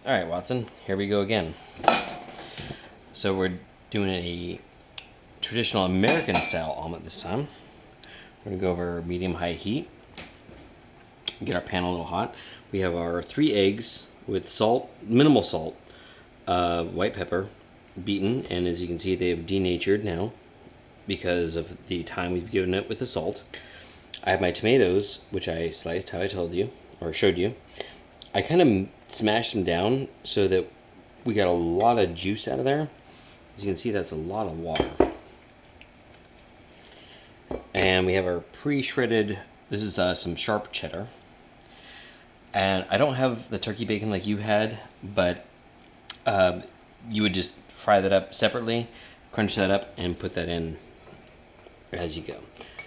Alright, Watson, here we go again. So we're doing a traditional American style omelet this time. We're going to go over medium-high heat. Get our pan a little hot. We have our 3 eggs with salt, minimal salt, white pepper, beaten, and as you can see they have denatured now because of the time we've given it with the salt. I have my tomatoes, which I sliced how I told you, or showed you. I kind of smashed them down so that we got a lot of juice out of there. As you can see, that's a lot of water. And we have our pre-shredded, this is some sharp cheddar. And I don't have the turkey bacon like you had, but you would just fry that up separately, crunch that up, and put that in as you go.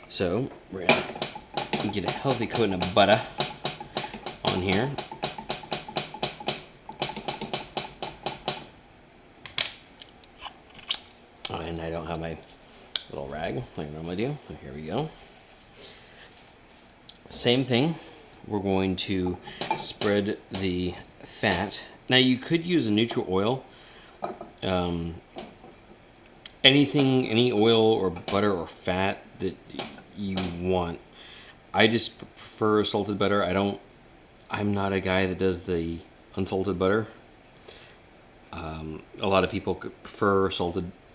So we're gonna get a healthy coating of butter on here. And I don't have my little rag like I normally do. So here we go. Same thing. We're going to spread the fat. Now you could use a neutral oil. Any oil or butter or fat that you want. I just prefer salted butter. I'm not a guy that does the unsalted butter. A lot of people prefer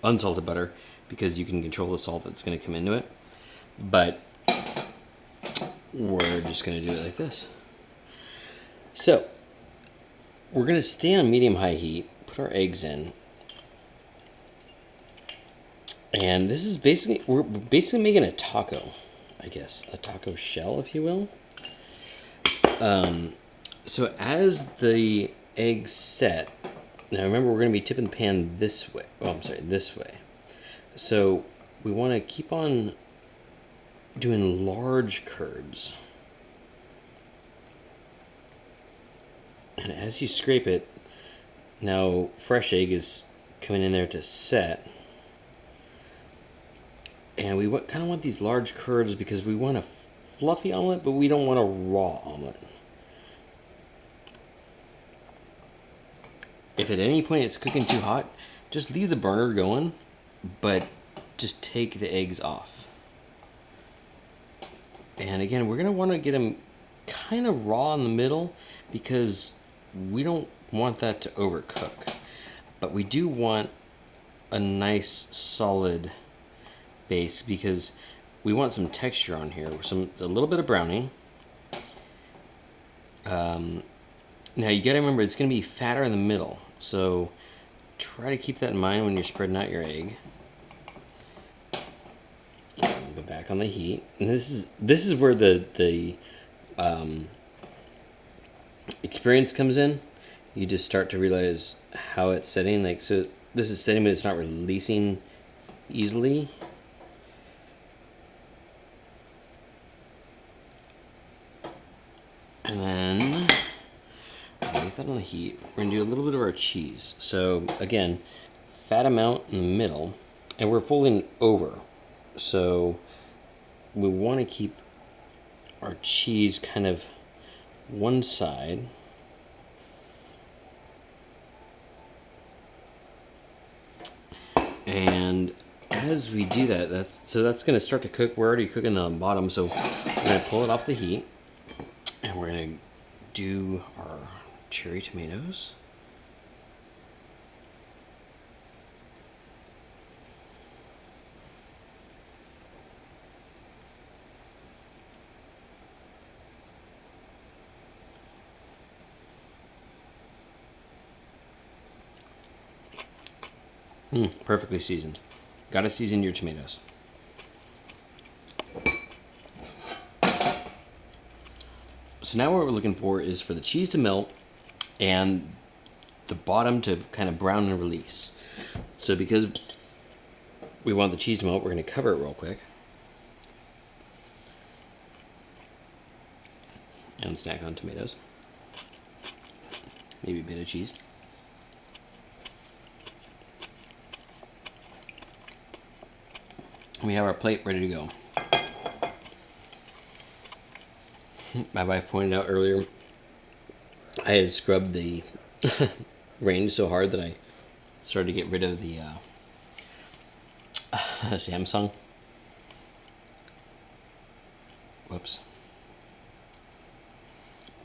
unsalted butter because you can control the salt that's going to come into it. But we're just going to do it like this. So we're going to stay on medium-high heat, put our eggs in. And this is we're basically making a taco, I guess. A taco shell, if you will. So as the eggs set, now remember we're going to be tipping the pan this way. Oh, I'm sorry, this way. So we want to keep on doing large curds. And as you scrape it, now fresh egg is coming in there to set. And we kind of want these large curds because we want a fluffy omelet, but we don't want a raw omelet. If at any point it's cooking too hot, just leave the burner going, but just take the eggs off. And again, we're going to want to get them kind of raw in the middle because we don't want that to overcook. But we do want a nice solid base because we want some texture on here. A little bit of browning. Now you gotta remember it's gonna be fatter in the middle, so try to keep that in mind when you're spreading out your egg. Go back on the heat, and this is where the experience comes in. You just start to realize how it's setting. Like, so this is setting, but it's not releasing easily. And then leave that on the heat. We're going to do a little bit of our cheese. So again, fat amount in the middle, and we're folding over. So we want to keep our cheese kind of one side. And as we do that, that's going to start to cook. We're already cooking the bottom, so we're going to pull it off the heat. And we're going to do our cherry tomatoes. Perfectly seasoned. Gotta season your tomatoes. So now what we're looking for is for the cheese to melt and the bottom to kind of brown and release. So because we want the cheese to melt, we're going to cover it real quick. And snack on tomatoes. Maybe a bit of cheese. We have our plate ready to go. My wife pointed out earlier, I had scrubbed the rained so hard that I started to get rid of the Samsung. Whoops.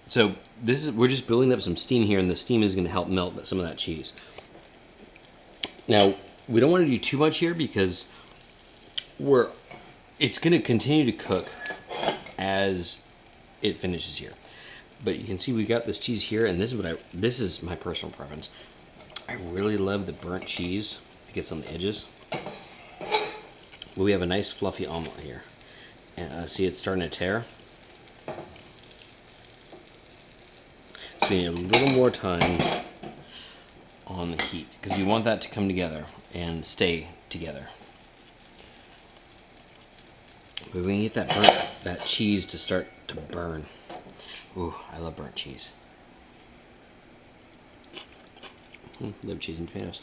So we're just building up some steam here, and the steam is going to help melt some of that cheese. Now, we don't want to do too much here because it's going to continue to cook as it finishes here. But you can see we got this cheese here, and this is my personal preference. I really love the burnt cheese that gets on the edges. But we have a nice fluffy omelet here. And see, it's starting to tear. So we need a little more time on the heat because you want that to come together and stay together. But we can get that cheese to start to burn. Ooh, I love burnt cheese. Love cheese and tomatoes.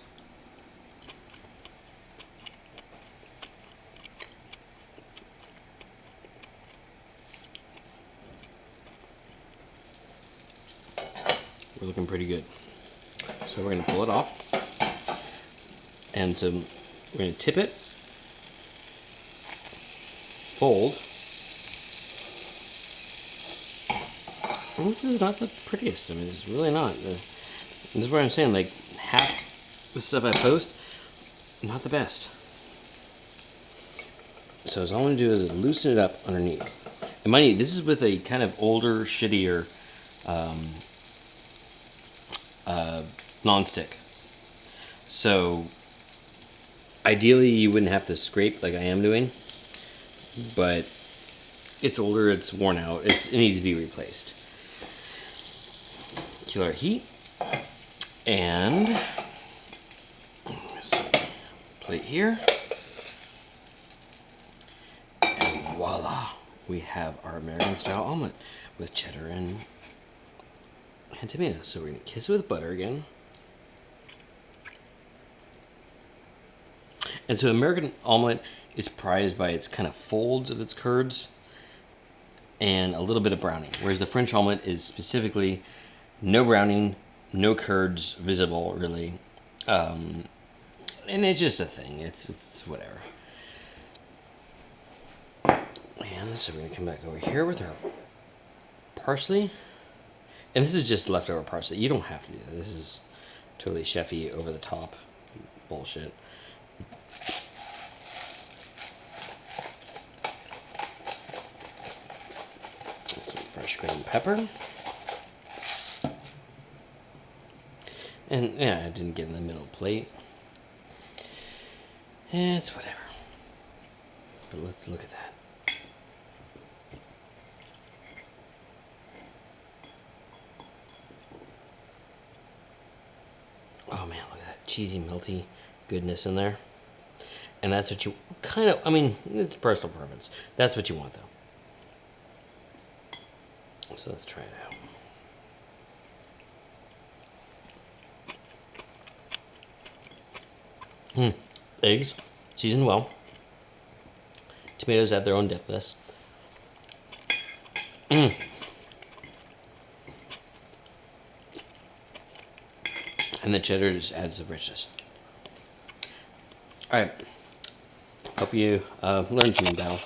We're looking pretty good. So we're going to pull it off. And so we're going to tip it, fold. And this is not the prettiest. I mean, it's really not. This is what I'm saying. Like, half the stuff I post, not the best. So all I'm going to do is loosen it up underneath. And mind you, this is with a kind of older, shittier non-stick. So ideally you wouldn't have to scrape like I am doing, but it's older, it's worn out, it needs to be replaced. Kill our heat, and plate here, and voila, we have our American style omelet with cheddar and tomatoes. So we're going to kiss it with butter again. And so American omelet is prized by its kind of folds of its curds and a little bit of browning, whereas the French omelet is specifically no browning, no curds visible, really. And it's just a thing. It's whatever. And so we're going to come back over here with our parsley. And this is just leftover parsley. You don't have to do that. This is totally chefy, over the top bullshit. Some fresh ground pepper. And yeah, I didn't get in the middle plate. It's whatever. But let's look at that. Oh man, look at that cheesy, melty goodness in there. And that's what you kind of, I mean, it's personal preference. That's what you want though. So let's try it out. Eggs, seasoned well. Tomatoes add their own depthness. And the cheddar just adds the richness. Alright. Hope you learned something, Dal.